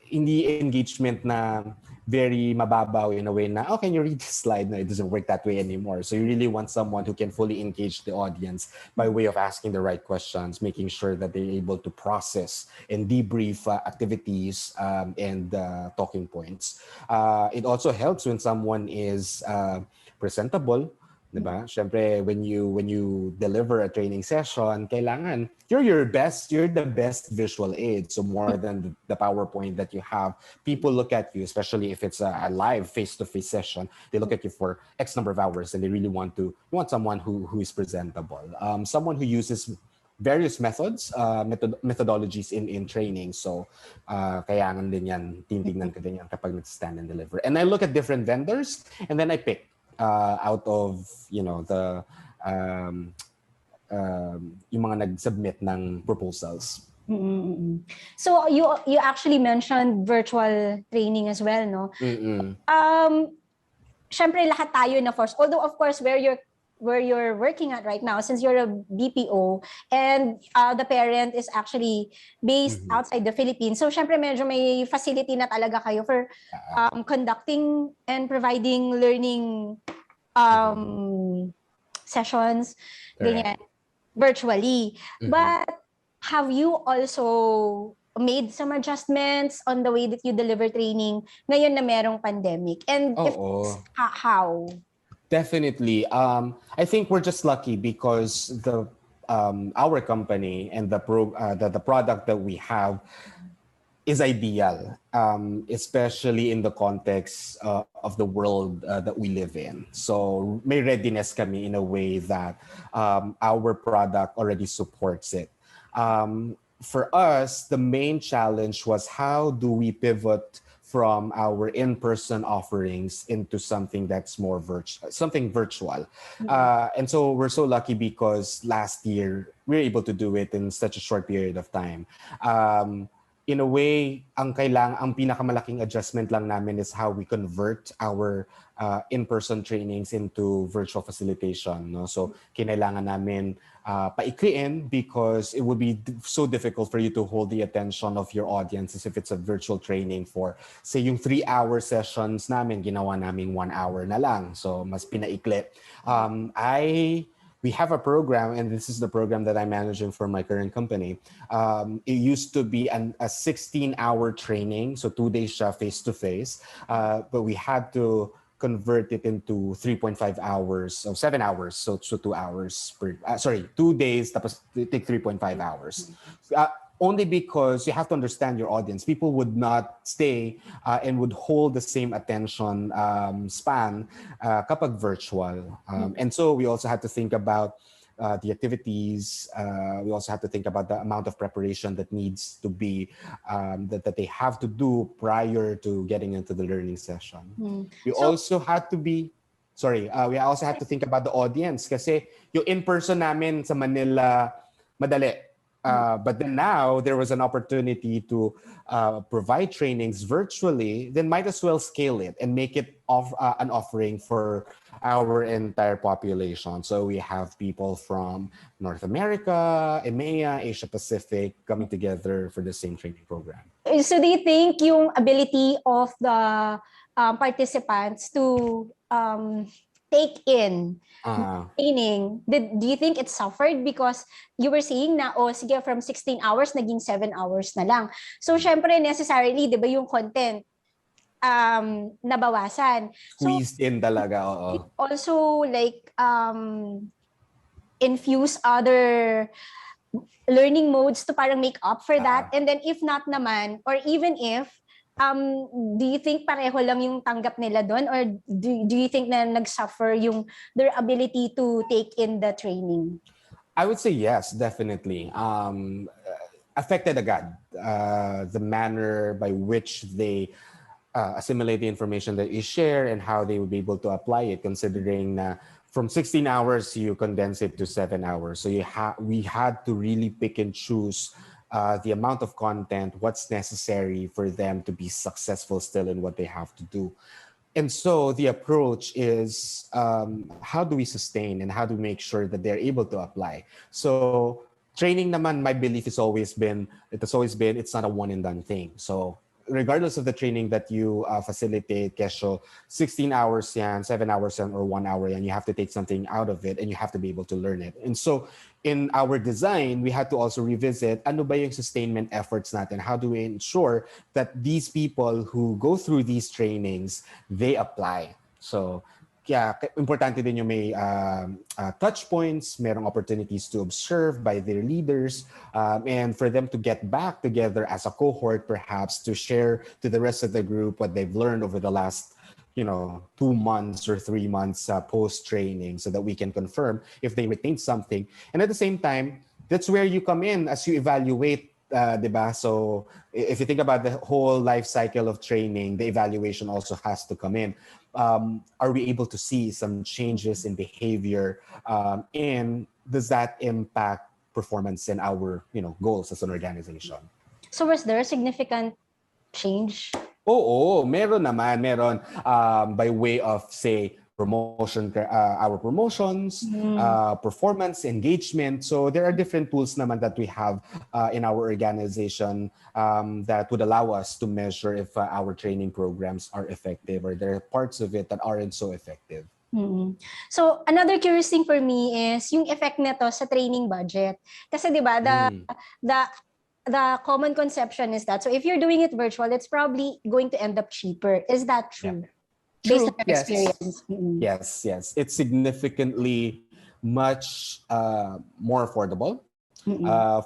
hindi engagement na very mababaw in a way na, can you read this slide? No, it doesn't work that way anymore. So you really want someone who can fully engage the audience by way of asking the right questions, making sure that they're able to process and debrief activities and talking points. It also helps when someone is presentable. Diba? Siyempre, when you deliver a training session, kailangan you're the best visual aid. So more than the PowerPoint that you have, people look at you, especially if it's a live face-to-face session, they look at you for X number of hours and they really want someone who is presentable. Someone who uses various methodologies in training. So, kailangan din yan, titignan ko din yan kapag nag-stand and deliver. And I look at different vendors and then I pick out of yung mga nag-submit ng proposals. Mm-mm. So you actually mentioned virtual training as well, no? Mm-mm. Syempre lahat tayo na force. Although of course where you're working at right now, since you're a BPO and the parent is actually based Mhm. outside the Philippines, so syempre medyo may facility na talaga kayo for conducting and providing learning sessions, ganyan, Correct. virtually. Mhm. But have you also made some adjustments on the way that you deliver training ngayon na merong pandemic? And if yes, Oo. how? Definitely. I think we're just lucky because the our company and the product that we have is ideal, especially in the context of the world that we live in. So may readiness kami in a way that our product already supports it. For us, the main challenge was how do we pivot from our in-person offerings into something that's more something virtual. And so we're so lucky because last year we were able to do it in such a short period of time. In a way, ang pinakamalaking adjustment lang namin is how we convert our in-person trainings into virtual facilitation. No? So, kinailangan namin paikliin because it would be so difficult for you to hold the attention of your audience as if it's a virtual training for, say, yung 3-hour sessions namin, ginawa namin 1 hour na lang. So, mas pinaikli. We have a program, and this is the program that I'm managing for my current company. It used to be a 16-hour training, so 2 days siya face-to-face, but we had to convert it into 3.5 hours, so 7 hours, so 2 hours per, 2 days, tapos take 3.5 hours. Only because you have to understand your audience. People would not stay and would hold the same attention span kapag virtual. And so we also had to think about the activities. We also have to think about the amount of preparation that needs to be, that they have to do prior to getting into the learning session. We So, also had to be, we also had to think about the audience kasi yung in-person namin sa Manila, madali. But then now there was an opportunity to provide trainings virtually, then might as well scale it and make it an offering for our entire population. So we have people from North America, EMEA, Asia Pacific coming together for the same training program. so do you think yung ability of the participants to take in training, do you think it suffered because you were saying na, oh, sige, from 16 hours, naging 7 hours na lang. So, syempre, necessarily, di ba yung content nabawasan. So, Squeezed in talaga, oo. it also like infuse other learning modes to parang make up for that. And then if not naman, or even if, do you think pareho lang yung tanggap nila doon, or do you think na nag-suffer yung their ability to take in the training? I would say yes, definitely. Affected agad the manner by which they assimilate the information that you share and how they would be able to apply it, considering na from 16 hours you condense it to 7 hours. So we had to really pick and choose the amount of content, what's necessary for them to be successful still in what they have to do. And so the approach is how do we sustain and how do we make sure that they're able to apply? So training naman, my belief has always been, it's not a one and done thing. So regardless of the training that you facilitate, Kesho, 16 hours yan, 7 hours yan, or 1 hour yan, you have to take something out of it and you have to be able to learn it. And so in our design, we had to also revisit ano ba yung sustainment efforts natin? How do we ensure that these people who go through these trainings, they apply? So kaya importante din yung may touch points, merong opportunities to observe by their leaders, and for them to get back together as a cohort, perhaps to share to the rest of the group what they've learned over the last 2 months or 3 months post-training, so that we can confirm if they retained something. And at the same time, that's where you come in as you evaluate, diba? So if you think about the whole life cycle of training, the evaluation also has to come in. Are we able to see some changes in behavior, and does that impact performance and our, goals as an organization? So was there a significant change? Oo, meron naman, meron by way of say our promotions, performance, engagement. So there are different tools naman that we have in our organization that would allow us to measure if our training programs are effective or there are parts of it that aren't so effective. So another curious thing for me is yung effect nito sa training budget. Kasi 'di ba, the common conception is that so if you're doing it virtual, it's probably going to end up cheaper. Is that true? Yeah. Based True. on your Yes. experience. Yes. It's significantly much more affordable.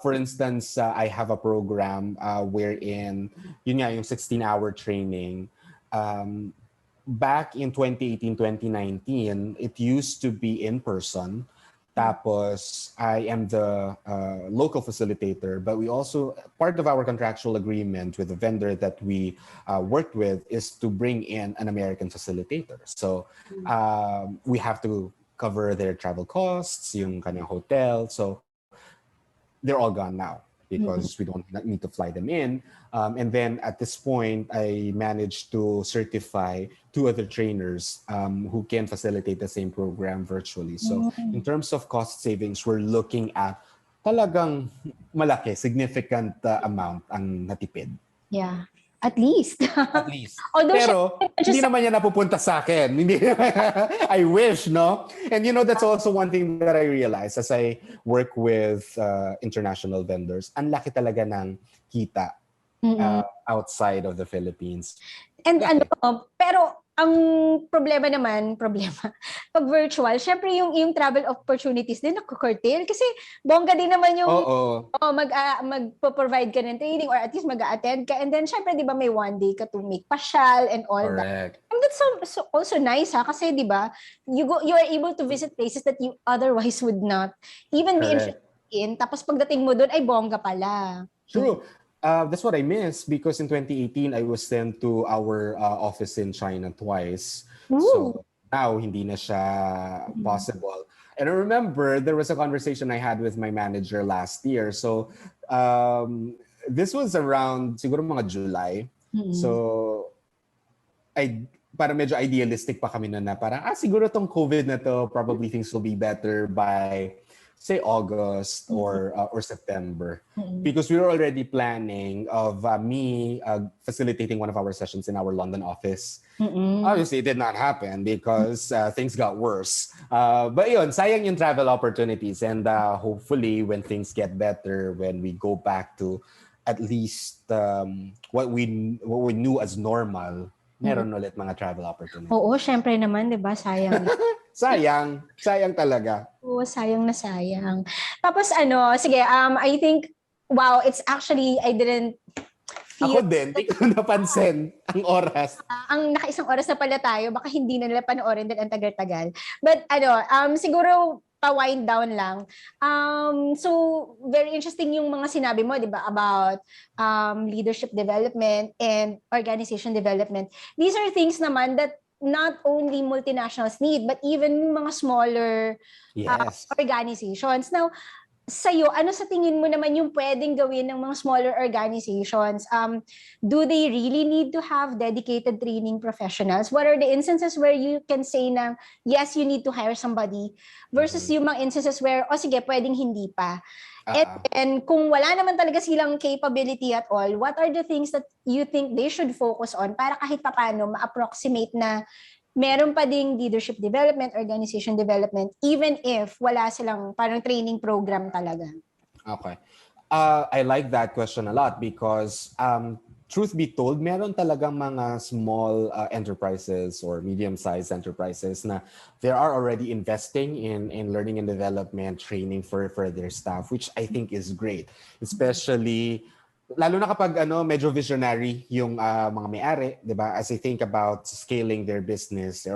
For instance, I have a program wherein yun nga yung 16-hour training. Back in 2018, 2019, it used to be in person. Tapos, I am the local facilitator, but we also, part of our contractual agreement with the vendor that we worked with is to bring in an American facilitator. So, we have to cover their travel costs, yung kanyang hotel. So, they're all gone now because we don't need to fly them in. And then at this point, I managed to certify 2 other trainers who can facilitate the same program virtually. So in terms of cost savings, we're looking at talagang malaki, significant amount ang natipid. Yeah. At least. At least. Although Pero hindi naman yan napupunta sa akin. Hindi. I wish, no? And that's also one thing that I realized as I work with international vendors. Ang laki talaga ng kita outside of the Philippines. And pero ang problema, pag virtual, syempre yung travel opportunities din nagko-curtail kasi bongga din naman yung magpo-provide ka ng training or at least mag-a-attend ka, and then syempre 'di ba may one day ka to make pasyal and all Correct. that. And that's so also nice kasi 'di ba you are able to visit places that you otherwise would not even be interested in, tapos pagdating mo doon ay bongga pala. True. That's what I miss because in 2018, I was sent to our office in China twice. Ooh. So now, hindi na siya possible. And I remember there was a conversation I had with my manager last year. So this was around siguro mga July. So para medyo idealistic pa kami na parang siguro tong COVID na to, probably things will be better by say August or September, because we were already planning of me facilitating one of our sessions in our London office. Obviously, it did not happen because things got worse. But yun, sayang yung travel opportunities, and hopefully when things get better, when we go back to at least what we knew as normal, meron ulit mga travel opportunities. Oo, syempre naman, 'di ba? Sayang. Sayang talaga. Oo, sayang na sayang. Tapos sige, I think wow, it's actually I didn't feel. Ako din, di ko napansin ang oras. Ang nakaisang oras na pala tayo, baka hindi na nila panoorin din ang tagal-tagal. But siguro pa-wind down lang. So very interesting yung mga sinabi mo, 'di ba, about leadership development and organization development. These are things naman that not only multinationals need, but even mga smaller organizations. Now, sa'yo, ano sa tingin mo naman yung pwedeng gawin ng mga smaller organizations? Do they really need to have dedicated training professionals? What are the instances where you can say na, yes, you need to hire somebody, versus yung mga instances where, sige, pwedeng hindi pa? And kung wala naman talaga silang capability at all, what are the things that you think they should focus on para kahit papaano ma-approximate na meron pa ding leadership development, organization development, even if wala silang parang training program talaga? Okay. I like that question a lot because truth be told, meron talagang mga small enterprises or medium-sized enterprises na they are already investing in learning and development training for their staff, which I think is great. Especially lalo na kapag medyo visionary yung mga may-ari, 'di ba? As they think about scaling their business,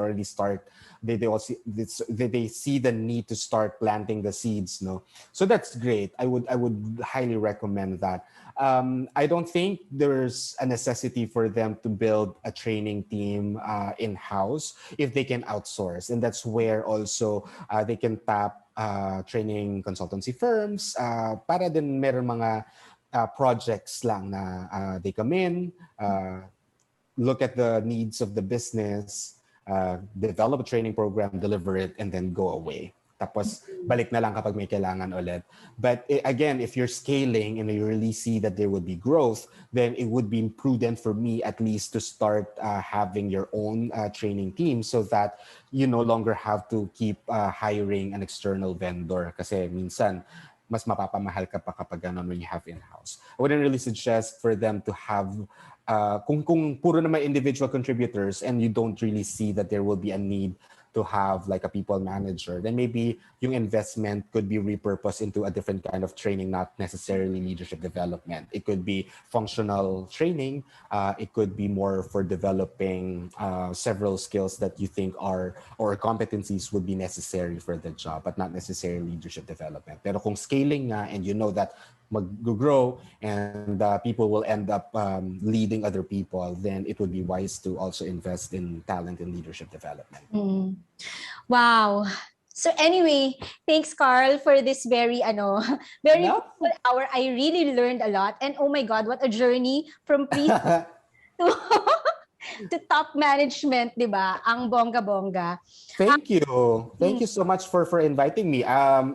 they see the need to start planting the seeds, no? So that's great. I would highly recommend that. I don't think there's a necessity for them to build a training team in-house if they can outsource, and that's where also they can tap training consultancy firms para din meron mga projects lang na they come in, look at the needs of the business, develop a training program, deliver it, and then go away. Tapos, balik na lang kapag may kailangan ulit. But again, if you're scaling and you really see that there would be growth, then it would be prudent for me at least to start having your own training team so that you no longer have to keep hiring an external vendor. Kasi minsan, mas mapapamahal ka pa kapag when you have in-house. I wouldn't really suggest for them to have kung puro naman individual contributors and you don't really see that there will be a need to have like a people manager, then maybe yung investment could be repurposed into a different kind of training, not necessarily leadership development. It could be functional training. It could be more for developing several skills that you think are or competencies would be necessary for the job, but not necessarily leadership development. Pero kung scaling nga and you know that mag-grow and people will end up leading other people, then it would be wise to also invest in talent and leadership development. Wow. So anyway, thanks Carl for this very very full hour. I really learned a lot, and oh my God, what a journey from pre to to top management, 'di ba? Ang bongga-bongga. Thank you. Thank you so much for inviting me.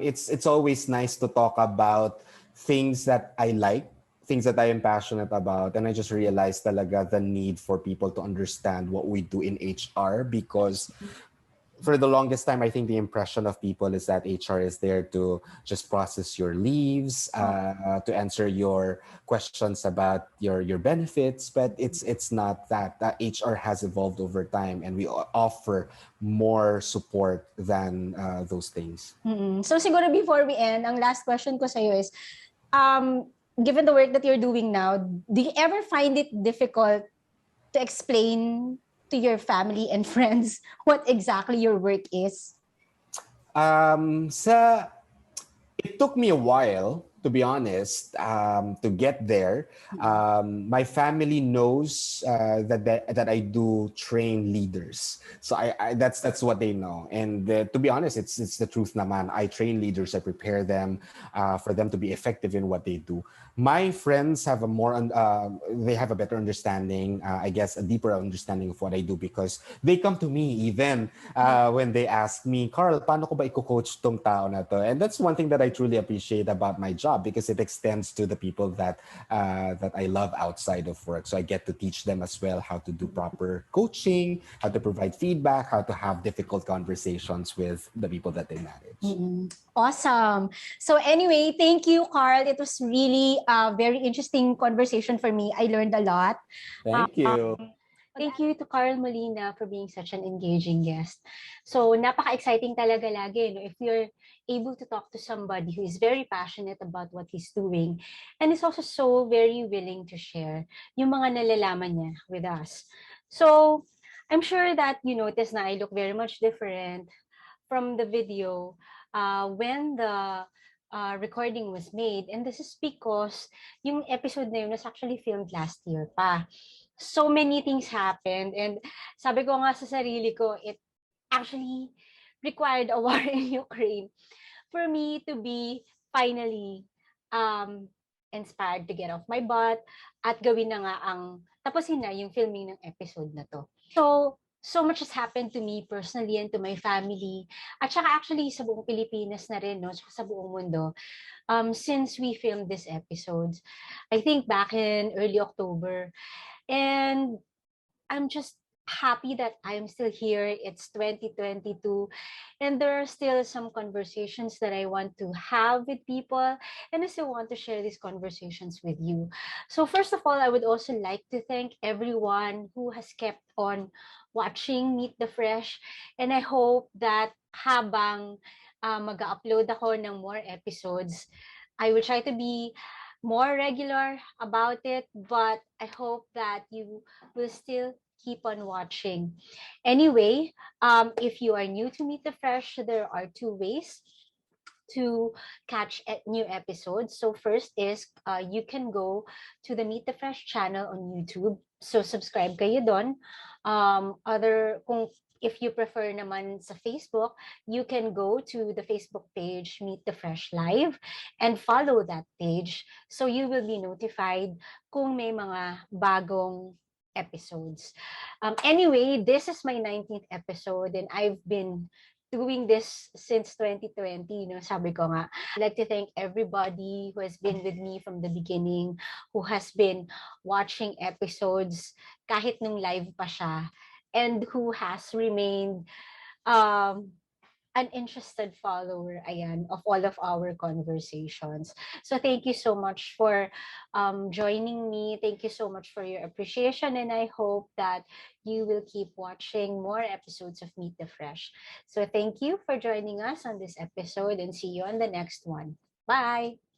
It's always nice to talk about things that I like, things that I am passionate about, and I just realized talaga the need for people to understand what we do in HR, because for the longest time, I think the impression of people is that HR is there to just process your leaves, to answer your questions about your benefits, but it's not that. HR has evolved over time, and we offer more support than those things. So siguro before we end, ang last question ko sa'yo is, given the work that you're doing now, do you ever find it difficult to explain to your family and friends what exactly your work is? It took me a while, to be honest, to get there. My family knows that I do train leaders, so that's what they know. And to be honest, it's the truth, naman. I train leaders, I prepare them for them to be effective in what they do. My friends have they have a better understanding, I guess, a deeper understanding of what I do, because they come to me even when they ask me, Carl, paano ko ba i-coach tong tao na to? And that's one thing that I truly appreciate about my job, because it extends to the people that I love outside of work. So I get to teach them as well how to do proper coaching, how to provide feedback, how to have difficult conversations with the people that they manage. Awesome. So anyway, thank you, Carl. It was really a very interesting conversation for me. I learned a lot. Thank you. Thank you to Karl Molina for being such an engaging guest. So, napaka-exciting talaga lagi, no? If you're able to talk to somebody who is very passionate about what he's doing and is also so very willing to share yung mga nalalaman niya with us. So, I'm sure that you notice na I look very much different from the video when the recording was made. And this is because yung episode na yun was actually filmed last year pa. So many things happened, and sabi ko nga sa sarili ko, it actually required a war in Ukraine for me to be finally inspired to get off my butt at gawin na nga tapusin na yung filming ng episode na to. So much has happened to me personally and to my family, at saka actually sa buong Pilipinas na rin, no, sa buong mundo, since we filmed this episodes. I think back in early October. And I'm just happy that I'm still here. It's 2022. And there are still some conversations that I want to have with people. And I still want to share these conversations with you. So first of all, I would also like to thank everyone who has kept on watching Meet the Fresh. And I hope that habang mag-upload ako ng more episodes, I will try to be more regular about it, but I hope that you will still keep on watching. Anyway, if you are new to Meet the Fresh, there are two ways to catch new episodes. So first is you can go to the Meet the Fresh channel on YouTube. So subscribe kayo doon. Kung if you prefer naman sa Facebook, you can go to the Facebook page Meet the Fresh Live and follow that page. So you will be notified kung may mga bagong episodes. Anyway, this is my 19th episode and I've been doing this since 2020, sabi ko nga. I'd like to thank everybody who has been with me from the beginning, who has been watching episodes kahit nung live pa siya, and who has remained um, an interested follower, ayan, of all of our conversations. So thank you so much for joining me. Thank you so much for your appreciation, and I hope that you will keep watching more episodes of Meet the Fresh. So thank you for joining us on this episode, and see you on the next one. Bye!